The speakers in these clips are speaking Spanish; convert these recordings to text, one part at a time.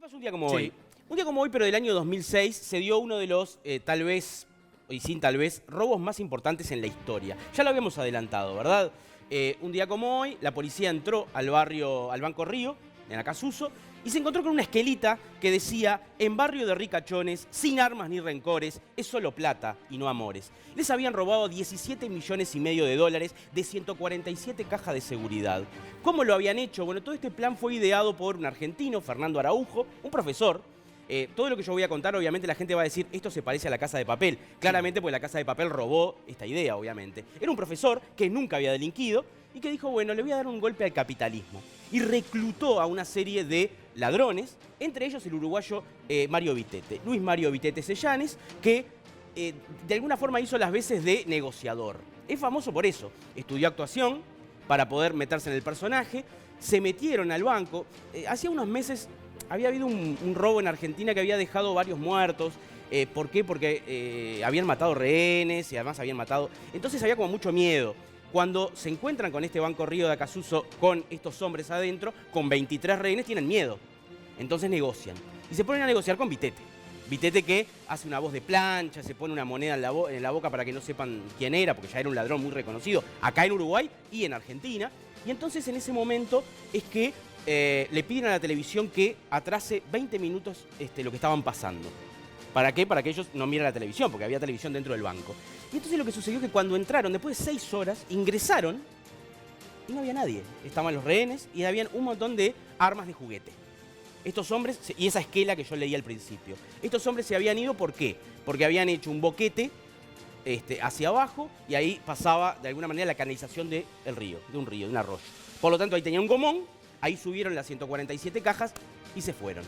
pasa un día como Sí. hoy? Un día como hoy, pero del año 2006, se dio uno de los, tal vez, y sin tal vez, robos más importantes en la historia. Ya lo habíamos adelantado, ¿verdad? Un día como hoy, la policía entró al Banco Río, en Acasuso, y se encontró con una esquelita que decía: en barrio de ricachones, sin armas ni rencores, es solo plata y no amores. Les habían robado 17,5 millones de dólares de 147 cajas de seguridad. ¿Cómo lo habían hecho? Bueno, todo este plan fue ideado por un argentino, Fernando Araujo, un profesor. Todo lo que yo voy a contar, obviamente la gente va a decir: esto se parece a La Casa de Papel. Claramente, porque La Casa de Papel robó esta idea, obviamente. Era un profesor que nunca había delinquido y que dijo: bueno, le voy a dar un golpe al capitalismo. Y reclutó a una serie de ladrones, entre ellos el uruguayo Mario Vittete, Luis Mario Vittete Seyanes, que de alguna forma hizo las veces de negociador. Es famoso por eso. Estudió actuación para poder meterse en el personaje. Se metieron al banco. Hacía unos meses había habido un robo en Argentina que había dejado varios muertos. ¿Por qué? Porque habían matado rehenes y además habían matado... Entonces había como mucho miedo. Cuando se encuentran con este Banco Río de Acasuso, con estos hombres adentro, con 23 rehenes, tienen miedo. Entonces negocian. Y se ponen a negociar con Vittete. Vittete, que hace una voz de plancha, se pone una moneda en la boca para que no sepan quién era, porque ya era un ladrón muy reconocido, acá en Uruguay y en Argentina. Y entonces en ese momento es que le piden a la televisión que atrase 20 minutos lo que estaban pasando. ¿Para qué? Para que ellos no miren la televisión, porque había televisión dentro del banco. Y entonces lo que sucedió es que cuando entraron, después de 6 horas, ingresaron y no había nadie. Estaban los rehenes y habían un montón de armas de juguete. Estos hombres, y esa esquela que yo leí al principio, estos hombres se habían ido, ¿por qué? Porque habían hecho un boquete hacia abajo y ahí pasaba de alguna manera la canalización del río, de un arroyo. Por lo tanto, ahí tenía un gomón, ahí subieron las 147 cajas y se fueron.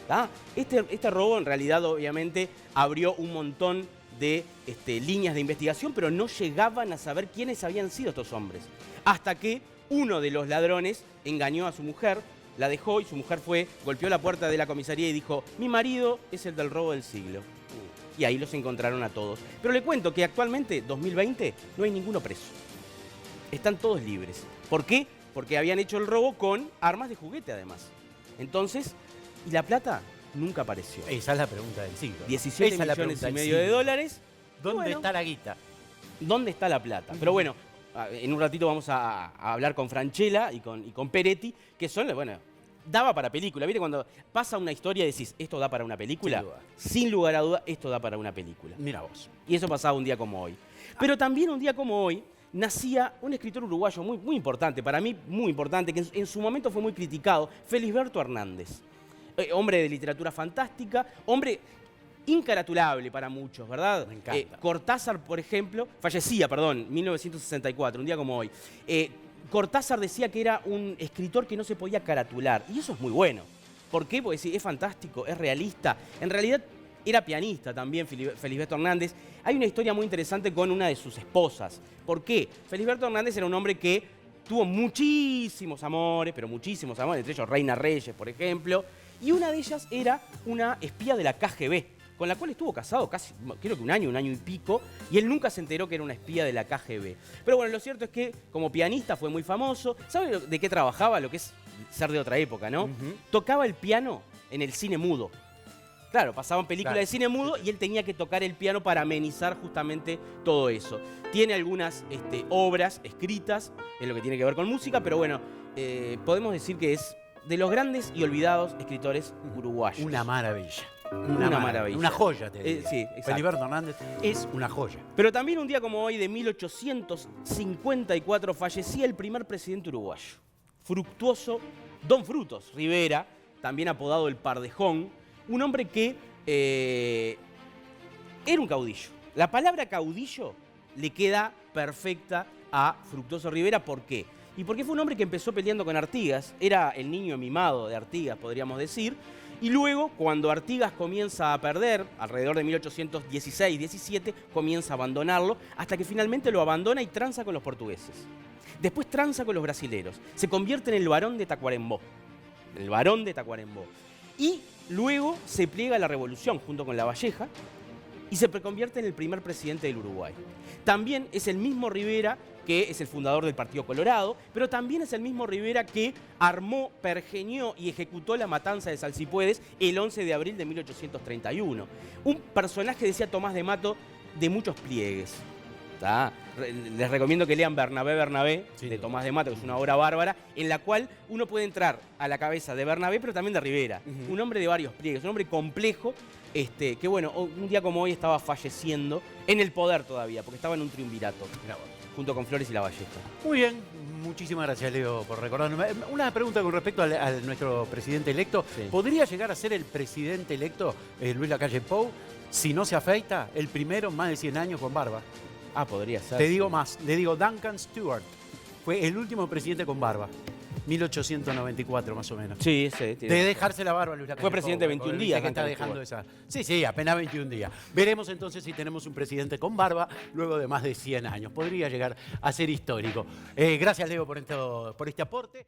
¿Ah? Este robo en realidad obviamente abrió un montón de líneas de investigación, pero no llegaban a saber quiénes habían sido estos hombres. Hasta que uno de los ladrones engañó a su mujer, la dejó y su mujer golpeó la puerta de la comisaría y dijo: mi marido es el del robo del siglo. Y ahí los encontraron a todos. Pero le cuento que actualmente, 2020, no hay ninguno preso. Están todos libres. ¿Por qué? Porque habían hecho el robo con armas de juguete además. Entonces, ¿y la plata? Nunca apareció. Esa es la pregunta del siglo. 17,5 millones de dólares. ¿Dónde está la guita? ¿Dónde está la plata? Pero bueno, en un ratito vamos a hablar con Francella y con Peretti, que son, bueno, daba para película. ¿Viste? Cuando pasa una historia y decís: ¿esto da para una película? Sin lugar a duda, esto da para una película. Mira vos. Y eso pasaba un día como hoy. Pero también un día como hoy nacía un escritor uruguayo muy importante, para mí muy importante, que en su momento fue muy criticado, Felisberto Hernández. Hombre de literatura fantástica, hombre incaratulable para muchos, ¿verdad? Me encanta. Cortázar, por ejemplo, fallecía, perdón, 1964, un día como hoy. Cortázar decía que era un escritor que no se podía caratular, y eso es muy bueno. ¿Por qué? Porque sí, es fantástico, es realista. En realidad era pianista también, Felisberto Hernández. Hay una historia muy interesante con una de sus esposas. ¿Por qué? Felisberto Hernández era un hombre que tuvo muchísimos amores, pero muchísimos amores, entre ellos Reina Reyes, por ejemplo. Y una de ellas era una espía de la KGB, con la cual estuvo casado casi, creo que un año y pico, y él nunca se enteró que era una espía de la KGB. Pero bueno, lo cierto es que como pianista fue muy famoso. ¿Sabe de qué trabajaba? Lo que es ser de otra época, ¿no? Tocaba el piano en el cine mudo. Claro, pasaban películas de cine mudo y él tenía que tocar el piano para amenizar justamente todo eso. Tiene algunas obras escritas en lo que tiene que ver con música, pero bueno, podemos decir que es de los grandes y olvidados escritores uruguayos. Una maravilla. Una maravilla. Una joya, te diría. Sí, exacto. Felisberto Hernández es una joya. Pero también un día como hoy, de 1854, fallecía el primer presidente uruguayo. Fructuoso Don Frutos Rivera, también apodado el Pardejón. Un hombre que era un caudillo. La palabra caudillo le queda perfecta a Fructuoso Rivera. ¿Por qué? Y porque fue un hombre que empezó peleando con Artigas. Era el niño mimado de Artigas, podríamos decir. Y luego, cuando Artigas comienza a perder, alrededor de 1816-17, comienza a abandonarlo, hasta que finalmente lo abandona y tranza con los portugueses. Después tranza con los brasileros. Se convierte en el barón de Tacuarembó. El barón de Tacuarembó. Y luego se pliega a la revolución junto con Lavalleja y se convierte en el primer presidente del Uruguay. También es el mismo Rivera que es el fundador del Partido Colorado, pero también es el mismo Rivera que armó, pergeñó y ejecutó la matanza de Salsipuedes el 11 de abril de 1831. Un personaje, decía Tomás de Mato, de muchos pliegues. ¿Tá? Les recomiendo que lean Bernabé, Sí. de Tomás de Mato, que es una obra bárbara, en la cual uno puede entrar a la cabeza de Bernabé, pero también de Rivera. Un hombre de varios pliegues, un hombre complejo, que bueno, un día como hoy estaba falleciendo, en el poder todavía, porque estaba en un triunvirato, junto con Flores y Lavalleta. Muy bien, muchísimas gracias, Leo, por recordarnos. Una pregunta con respecto a nuestro presidente electo. Sí. ¿Podría llegar a ser el presidente electo, Luis Lacalle Pou, si no se afeita, el primero en más de 100 años con barba? Ah, podría ser. Te digo más, le digo Duncan Stewart. Fue el último presidente con barba. 1894 más o menos. Sí, sí. De dejarse la barba, Luis Lacalle Fue presidente Pou, 21 porque días, dice que está Duncan dejando esa. Sí, apenas 21 días. Veremos entonces si tenemos un presidente con barba luego de más de 100 años. Podría llegar a ser histórico. Gracias, Leo, por este aporte.